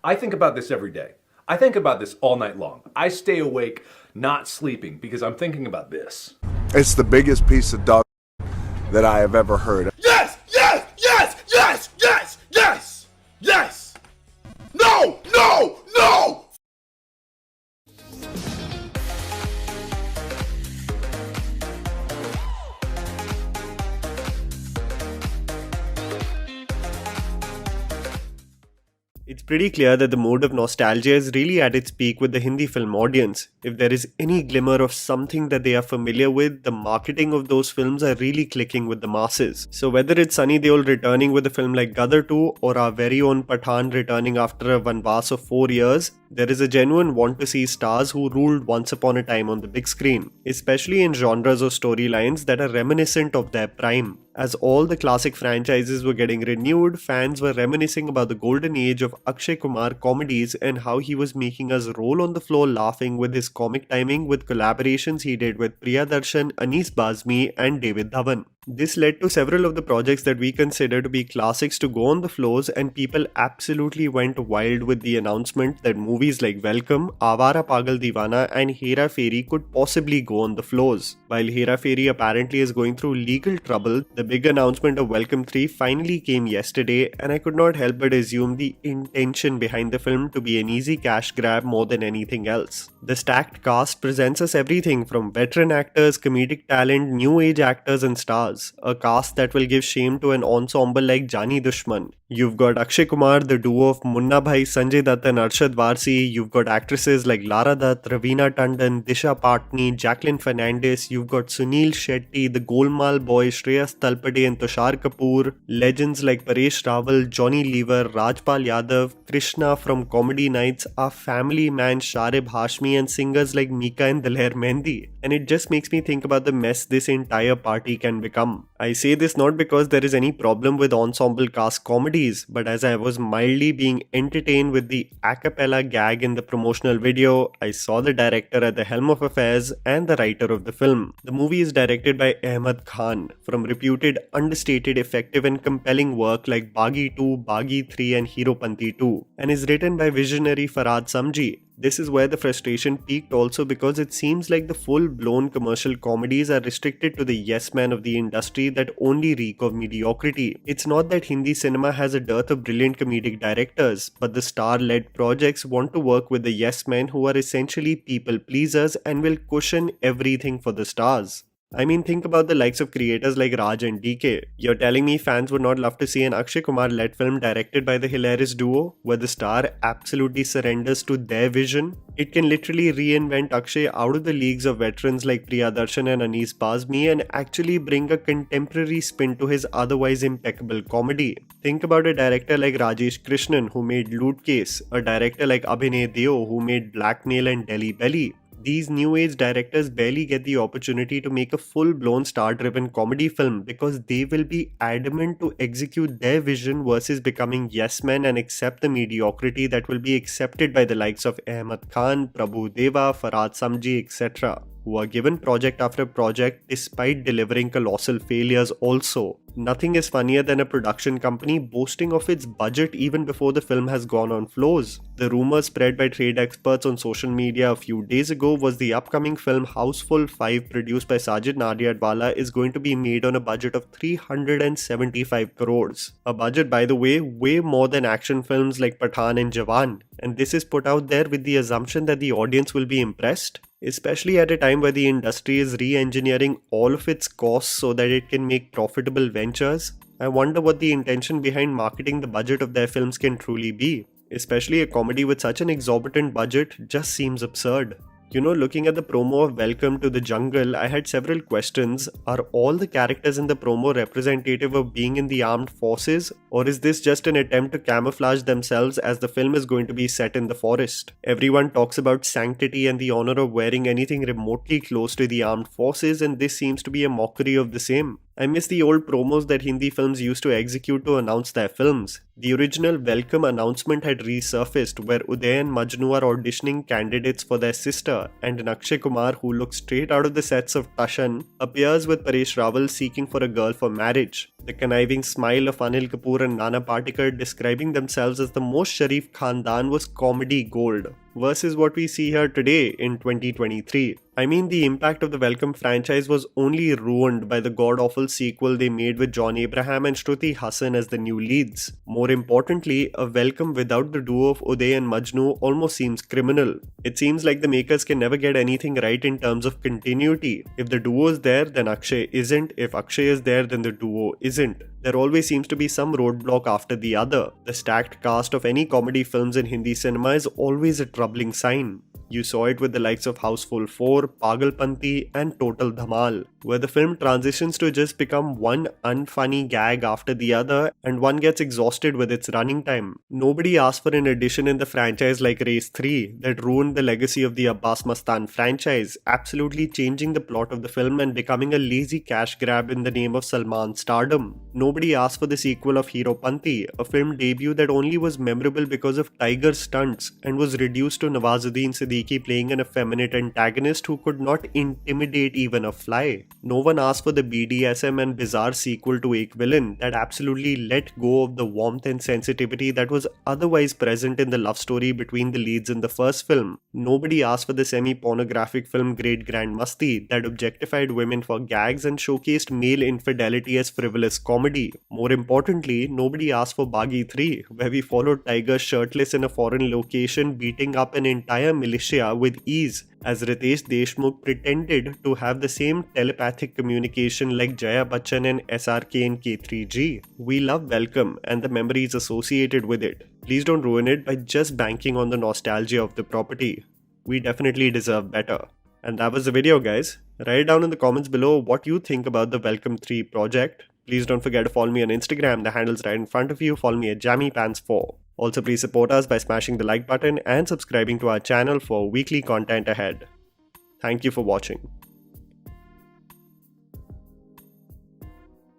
I think about this every day. I think about this all night long. I stay awake, not sleeping, because I'm thinking about this. It's the biggest piece of dog that I have ever heard. Yes! Yes! Yes! Yes! Yes! Yes! Yes! No! No! No! It's pretty clear that the mode of nostalgia is really at its peak with the Hindi film audience. If there is any glimmer of something that they are familiar with, the marketing of those films are really clicking with the masses. So whether it's Sunny Deol returning with a film like Gadar 2 or our very own Pathaan returning after a vanvas of 4 years, there is a genuine want to see stars who ruled once upon a time on the big screen, especially in genres or storylines that are reminiscent of their prime. As all the classic franchises were getting renewed, fans were reminiscing about the golden age of Akshay Kumar comedies and how he was making us roll on the floor laughing with his comic timing with collaborations he did with Priyadarshan, Anis Bazmi and David Dhawan. This led to several of the projects that we consider to be classics to go on the floors, and people absolutely went wild with the announcement that movies like Welcome, Avara Pagal Deewana and Hera Pheri could possibly go on the floors. While Hera Pheri apparently is going through legal trouble, the big announcement of Welcome 3 finally came yesterday, and I could not help but assume the intention behind the film to be an easy cash grab more than anything else. The stacked cast presents us everything from veteran actors, comedic talent, new age actors and stars. A cast that will give shame to an ensemble like Jani Dushman. You've got Akshay Kumar, the duo of Munna Bhai, Sanjay Dutt and Arshad Varsi. You've got actresses like Lara Dutt, Raveena Tandon, Disha Patni, Jacqueline Fernandez. You've got Sunil Shetty, the Golmaal Boy, Shreyas Talpade and Tushar Kapoor. Legends like Paresh Rawal, Johnny Lever, Rajpal Yadav, Krishna from Comedy Nights, Our Family Man, Sharib Hashmi and singers like Mika and Daler Mehndi. And it just makes me think about the mess this entire party can become. I say this not because there is any problem with ensemble cast comedies, but as I was mildly being entertained with the a cappella gag in the promotional video, I saw the director at the helm of affairs and the writer of the film. The movie is directed by Ahmad Khan, from reputed, understated, effective and compelling work like Baghi 2, Baghi 3 and Heropanti 2, and is written by visionary Farhad Samji. This is where the frustration peaked also, because it seems like the full-blown commercial comedies are restricted to the yes men of the industry that only reek of mediocrity. It's not that Hindi cinema has a dearth of brilliant comedic directors, but the star-led projects want to work with the yes men who are essentially people pleasers and will cushion everything for the stars. I mean, think about the likes of creators like Raj and DK. You're telling me fans would not love to see an Akshay Kumar-led film directed by the hilarious duo, where the star absolutely surrenders to their vision? It can literally reinvent Akshay out of the leagues of veterans like Priyadarshan and Anis Bazmi and actually bring a contemporary spin to his otherwise impeccable comedy. Think about a director like Rajesh Krishnan, who made Loot Case, a director like Abhinay Deo, who made Blackmail and Delhi Belly. These new age directors barely get the opportunity to make a full-blown star-driven comedy film because they will be adamant to execute their vision versus becoming yes men and accept the mediocrity that will be accepted by the likes of Ahmad Khan, Prabhu Deva, Farhad Samji, etc., who are given project after project despite delivering colossal failures also. Nothing is funnier than a production company boasting of its budget even before the film has gone on floors. The rumor spread by trade experts on social media a few days ago was the upcoming film Houseful 5, produced by Sajid Nadiadwala, is going to be made on a budget of 375 crores. A budget, by the way more than action films like Pathaan and Jawan. And this is put out there with the assumption that the audience will be impressed, especially at a time where the industry is re-engineering all of its costs so that it can make profitable ventures. I wonder what the intention behind marketing the budget of their films can truly be. Especially a comedy with such an exorbitant budget just seems absurd. You know, looking at the promo of Welcome to the Jungle, I had several questions. Are all the characters in the promo representative of being in the armed forces? Or is this just an attempt to camouflage themselves as the film is going to be set in the forest? Everyone talks about sanctity and the honor of wearing anything remotely close to the armed forces, and this seems to be a mockery of the same. I miss the old promos that Hindi films used to execute to announce their films. The original welcome announcement had resurfaced where Uday and Majnu are auditioning candidates for their sister, and an Akshay Kumar who looks straight out of the sets of Tashan appears with Paresh Rawal seeking for a girl for marriage. The conniving smile of Anil Kapoor and Nana Patekar describing themselves as the most Sharif Khandan was comedy gold, versus what we see here today in 2023. I mean, the impact of the Welcome franchise was only ruined by the god-awful sequel they made with John Abraham and Shruti Hassan as the new leads. More importantly, a Welcome without the duo of Uday and Majnu almost seems criminal. It seems like the makers can never get anything right in terms of continuity. If the duo is there, then Akshay isn't. If Akshay is there, then the duo isn't. There always seems to be some roadblock after the other. The stacked cast of any comedy films in Hindi cinema is always a troubling sign. You saw it with the likes of Houseful 4, Pagalpanti and Total Dhamal, where the film transitions to just become one unfunny gag after the other and one gets exhausted with its running time. Nobody asked for an addition in the franchise like Race 3 that ruined the legacy of the Abbas Mastan franchise, absolutely changing the plot of the film and becoming a lazy cash grab in the name of Salman stardom. Nobody asked for the sequel of Hero Panti, a film debut that only was memorable because of tiger stunts and was reduced to Nawazuddin Siddiqui playing an effeminate antagonist who could not intimidate even a fly. No one asked for the BDSM and bizarre sequel to Ek Villain that absolutely let go of the warmth and sensitivity that was otherwise present in the love story between the leads in the first film. Nobody asked for the semi-pornographic film Great Grand Masti that objectified women for gags and showcased male infidelity as frivolous comedy. More importantly, nobody asked for Baghi 3, where we followed Tiger shirtless in a foreign location beating up an entire militia with ease, as Ritesh Deshmukh pretended to have the same telepathic communication like Jaya Bachchan and SRK in K3G. We love Welcome and the memories associated with it. Please don't ruin it by just banking on the nostalgia of the property. We definitely deserve better. And that was the video, guys. Write down in the comments below what you think about the Welcome 3 project. Please don't forget to follow me on Instagram, the handle's right in front of you. Follow me at JammyPants4. Also, please support us by smashing the like button and subscribing to our channel for weekly content ahead. Thank you for watching.